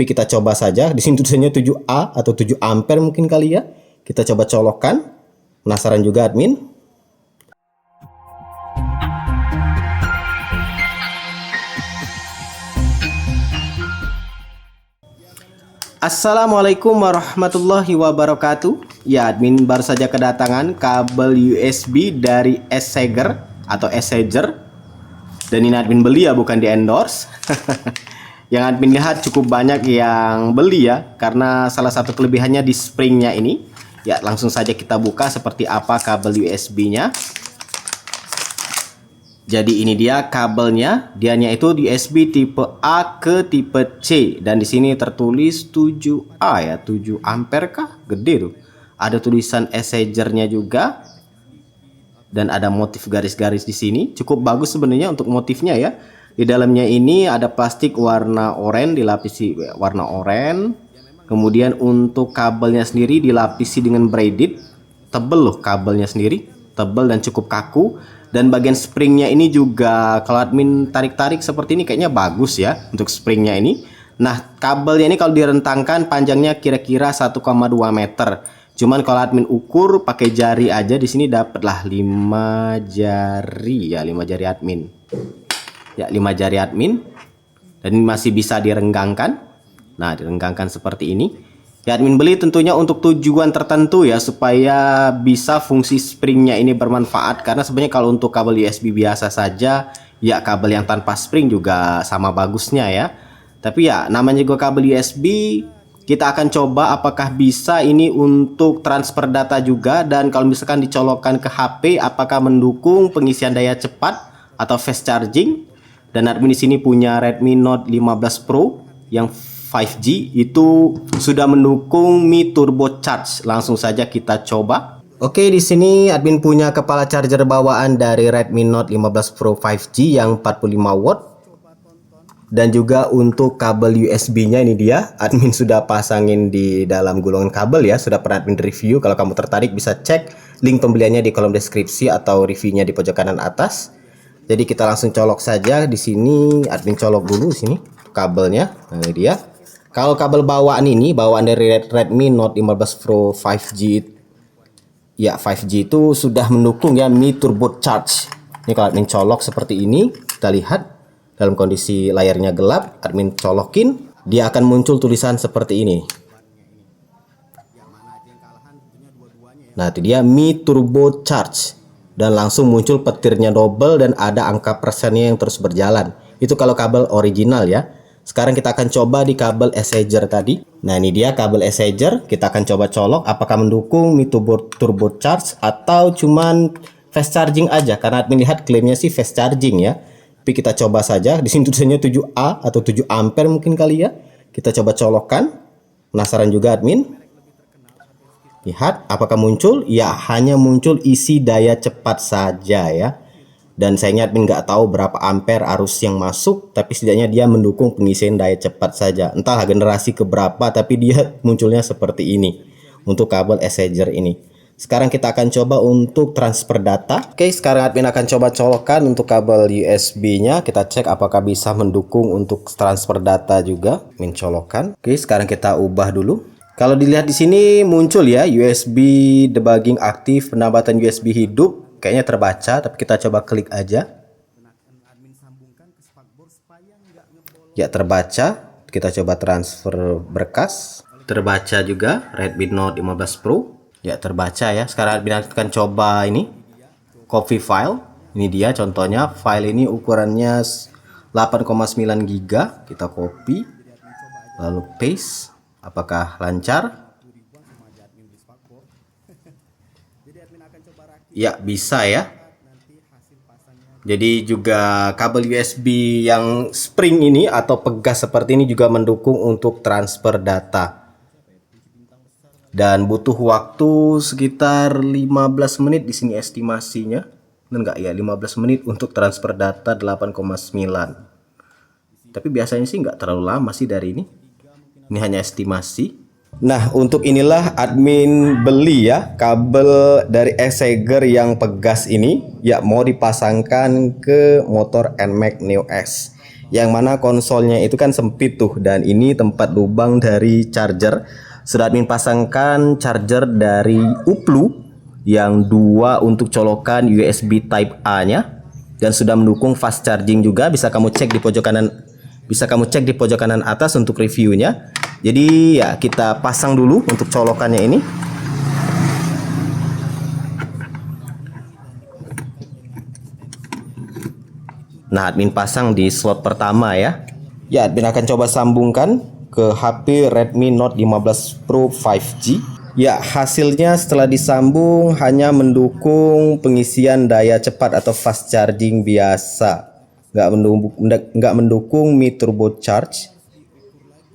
Tapi kita coba saja. Di sini tulisannya 7A atau 7 ampere mungkin kali ya. Kita coba colokkan. Penasaran juga admin? Assalamualaikum warahmatullahi wabarakatuh. Ya, admin baru saja kedatangan kabel USB dari Esseger atau Esseger. Dan ini admin beli ya, bukan di endorse. Yang admin lihat cukup banyak yang beli ya, karena salah satu kelebihannya di springnya ini. Ya, langsung saja kita buka seperti apa kabel USB-nya. Jadi ini dia kabelnya, dianya itu USB tipe A ke tipe C, dan di sini tertulis 7A ya, 7 ampere kah? Gede tuh. Ada tulisan Esseger-nya juga. Dan ada motif garis-garis di sini. Cukup bagus sebenarnya untuk motifnya ya. Di dalamnya ini ada plastik warna oranye, dilapisi warna oranye. Kemudian untuk kabelnya sendiri dilapisi dengan braided. Tebel loh kabelnya sendiri, tebel dan cukup kaku. Dan bagian springnya ini juga kalau admin tarik-tarik seperti ini kayaknya bagus ya untuk springnya ini. Nah, kabelnya ini kalau direntangkan panjangnya kira-kira 1,2 meter. Cuman kalau admin ukur pakai jari aja di sini dapatlah 5 jari ya, 5 jari admin. Ya, 5 jari admin. Dan ini masih bisa direnggangkan. Nah, direnggangkan seperti ini. Ya, admin beli tentunya untuk tujuan tertentu ya, supaya bisa fungsi springnya ini bermanfaat. Karena sebenarnya kalau untuk kabel USB biasa saja, ya kabel yang tanpa spring juga sama bagusnya ya. Tapi ya namanya juga kabel USB, kita akan coba apakah bisa ini untuk transfer data juga. Dan kalau misalkan dicolokkan ke HP, apakah mendukung pengisian daya cepat atau fast charging. Dan admin di sini punya Redmi Note 15 Pro yang 5G itu sudah mendukung Mi Turbo Charge. Langsung saja kita coba. Oke, di sini admin punya kepala charger bawaan dari Redmi Note 15 Pro 5G yang 45 watt. Dan juga untuk kabel USB-nya ini dia, admin sudah pasangin di dalam gulungan kabel ya, sudah pernah admin review. Kalau kamu tertarik bisa cek link pembeliannya di kolom deskripsi atau reviewnya di pojok kanan atas. Jadi kita langsung colok saja. Di sini admin colok dulu sini kabelnya. Nah, ini dia. Kalau kabel bawaan ini, bawaan dari Redmi Note 15 Pro 5G, ya 5G itu sudah mendukung ya Mi Turbo Charge. Ini kalau admin colok seperti ini, kita lihat dalam kondisi layarnya gelap, admin colokin, dia akan muncul tulisan seperti ini. Nah, itu dia Mi Turbo Charge. Dan langsung muncul petirnya double dan ada angka persennya yang terus berjalan. Itu kalau kabel original ya. Sekarang kita akan coba di kabel Esseger tadi. Nah, ini dia kabel Esseger. Kita akan coba colok apakah mendukung Mi Turbo Charge atau cuman fast charging aja. Karena admin lihat klaimnya sih fast charging ya. Tapi kita coba saja. Di sini tulisannya 7A atau 7 ampere mungkin kali ya. Kita coba colokkan. Penasaran juga admin? Lihat apakah muncul? Ya, hanya muncul isi daya cepat saja ya. Dan sayangnya admin nggak tahu berapa ampere arus yang masuk, tapi setidaknya dia mendukung pengisian daya cepat saja. Entahlah generasi keberapa, tapi dia munculnya seperti ini untuk kabel Esseger ini. Sekarang kita akan coba untuk transfer data. Oke, sekarang admin akan coba colokkan untuk kabel USB-nya. Kita cek apakah bisa mendukung untuk transfer data juga. Admin colokkan. Oke, sekarang kita ubah dulu. Kalau dilihat di sini muncul ya USB debugging aktif, penambatan USB hidup. Kayaknya terbaca, tapi kita coba klik aja. Ya, terbaca. Kita coba transfer berkas. Terbaca juga Redmi Note 15 Pro. Ya, terbaca ya. Sekarang admin akan coba ini copy file. Ini dia contohnya. File ini ukurannya 8,9 GB. Kita copy. Lalu paste. Apakah lancar? Ya, bisa ya. Jadi juga kabel USB yang spring ini atau pegas seperti ini juga mendukung untuk transfer data. Dan butuh waktu sekitar 15 menit di sini estimasinya. Enggak ya, 15 menit untuk transfer data 8,9. Tapi biasanya sih nggak terlalu lama sih dari ini. Ini hanya estimasi. Nah, untuk inilah admin beli ya kabel dari Esseger yang pegas ini. Ya, mau dipasangkan ke motor NMAX Neo S. Yang mana konsolnya itu kan sempit tuh, dan ini tempat lubang dari charger. Sudah admin pasangkan charger dari Uplu yang 2 untuk colokan USB Type A nya, dan sudah mendukung fast charging juga. Bisa kamu cek di pojok kanan atas untuk reviewnya. Jadi ya, kita pasang dulu untuk colokannya ini. Nah, admin pasang di slot pertama ya. Ya, admin akan coba sambungkan ke HP Redmi Note 15 Pro 5G. Ya, hasilnya setelah disambung hanya mendukung pengisian daya cepat atau fast charging biasa. Nggak mendukung Mi Turbo Charge.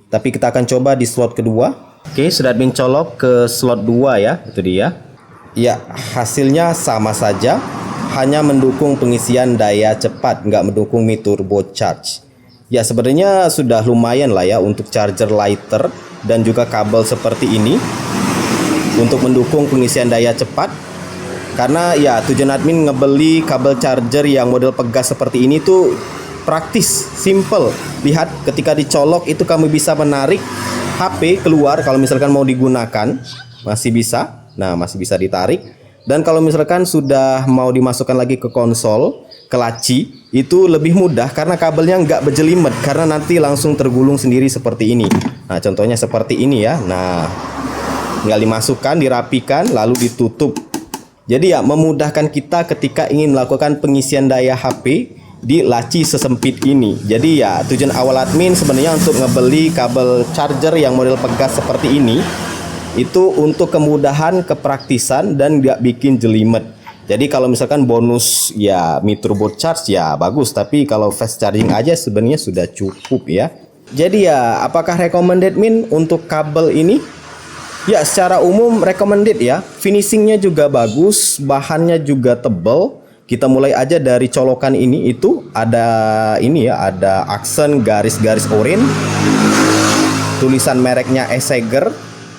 Tapi kita akan coba di slot kedua. Oke, sudah admin colok ke slot 2 ya. Itu dia. Ya, hasilnya sama saja. Hanya mendukung pengisian daya cepat, nggak mendukung Mi Turbo Charge. Ya, sebenarnya sudah lumayan lah ya untuk charger lighter dan juga kabel seperti ini untuk mendukung pengisian daya cepat. Karena ya, tujuan admin ngebeli kabel charger yang model pegas seperti ini tuh praktis, simple. Lihat, ketika dicolok itu kamu bisa menarik HP keluar kalau misalkan mau digunakan, masih bisa. Nah, masih bisa ditarik. Dan kalau misalkan sudah mau dimasukkan lagi ke konsol, ke laci, itu lebih mudah karena kabelnya nggak berjelimet, karena nanti langsung tergulung sendiri seperti ini. Nah, contohnya seperti ini ya. Nah, tinggal dimasukkan, dirapikan, lalu ditutup. Jadi ya, memudahkan kita ketika ingin melakukan pengisian daya HP di laci sesempit ini. Jadi ya, tujuan awal admin sebenarnya untuk ngebeli kabel charger yang model pegas seperti ini itu untuk kemudahan, kepraktisan, dan nggak bikin jelimet. Jadi kalau misalkan bonus ya Mi Turbo Charge ya bagus, tapi kalau fast charging aja sebenarnya sudah cukup ya. Jadi ya, apakah recommended min untuk kabel ini? Ya, secara umum recommended ya. Finishingnya juga bagus, bahannya juga tebal. Kita mulai aja dari colokan ini, itu ada ini ya, ada aksen garis-garis oranye, tulisan mereknya Eseger.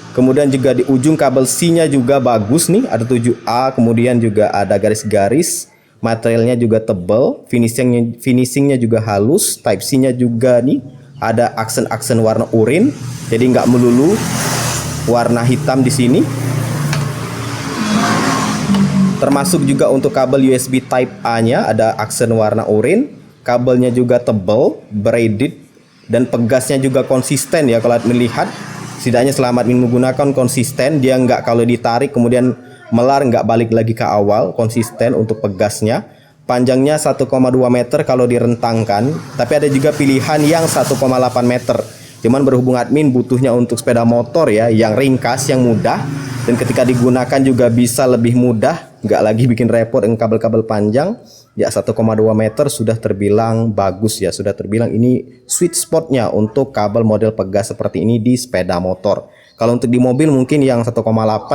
Kemudian juga di ujung kabel C-nya juga bagus nih, ada 7A, kemudian juga ada garis-garis. Materialnya juga tebal, finishingnya juga halus. Type C-nya juga nih ada aksen-aksen warna oranye, jadi nggak melulu warna hitam di sini. Termasuk juga untuk kabel USB Type A-nya ada aksen warna oranye. Kabelnya juga tebal, braided, dan pegasnya juga konsisten ya kalau admin lihat. Setidaknya selama admin menggunakan konsisten, dia nggak kalau ditarik kemudian melar nggak balik lagi ke awal, konsisten untuk pegasnya. Panjangnya 1,2 meter kalau direntangkan, tapi ada juga pilihan yang 1,8 meter. Cuman berhubung admin butuhnya untuk sepeda motor ya, yang ringkas, yang mudah, dan ketika digunakan juga bisa lebih mudah, nggak lagi bikin repot dengan kabel-kabel panjang. Ya, 1,2 meter sudah terbilang bagus ya, sudah terbilang ini sweet spotnya untuk kabel model pegas seperti ini di sepeda motor. Kalau untuk di mobil mungkin yang 1,8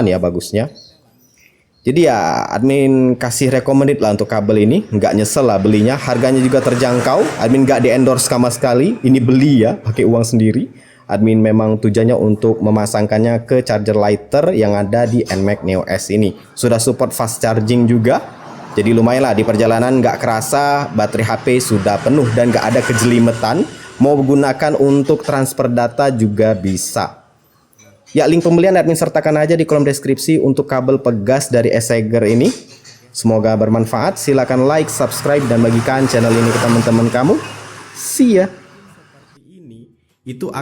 ya bagusnya. Jadi ya, admin kasih recommended lah untuk kabel ini, nggak nyesel lah belinya. Harganya juga terjangkau, admin nggak di-endorse sama sekali, ini beli ya, pakai uang sendiri. Admin memang tujuannya untuk memasangkannya ke charger lighter yang ada di NMAX Neo S ini. Sudah support fast charging juga. Jadi lumayan lah, di perjalanan nggak kerasa baterai HP sudah penuh dan nggak ada kejelimetan. Mau gunakan untuk transfer data juga bisa. Ya, link pembelian admin sertakan aja di kolom deskripsi untuk kabel pegas dari Eseger ini. Semoga bermanfaat. Silakan like, subscribe, dan bagikan channel ini ke teman-teman kamu. See ya. Itu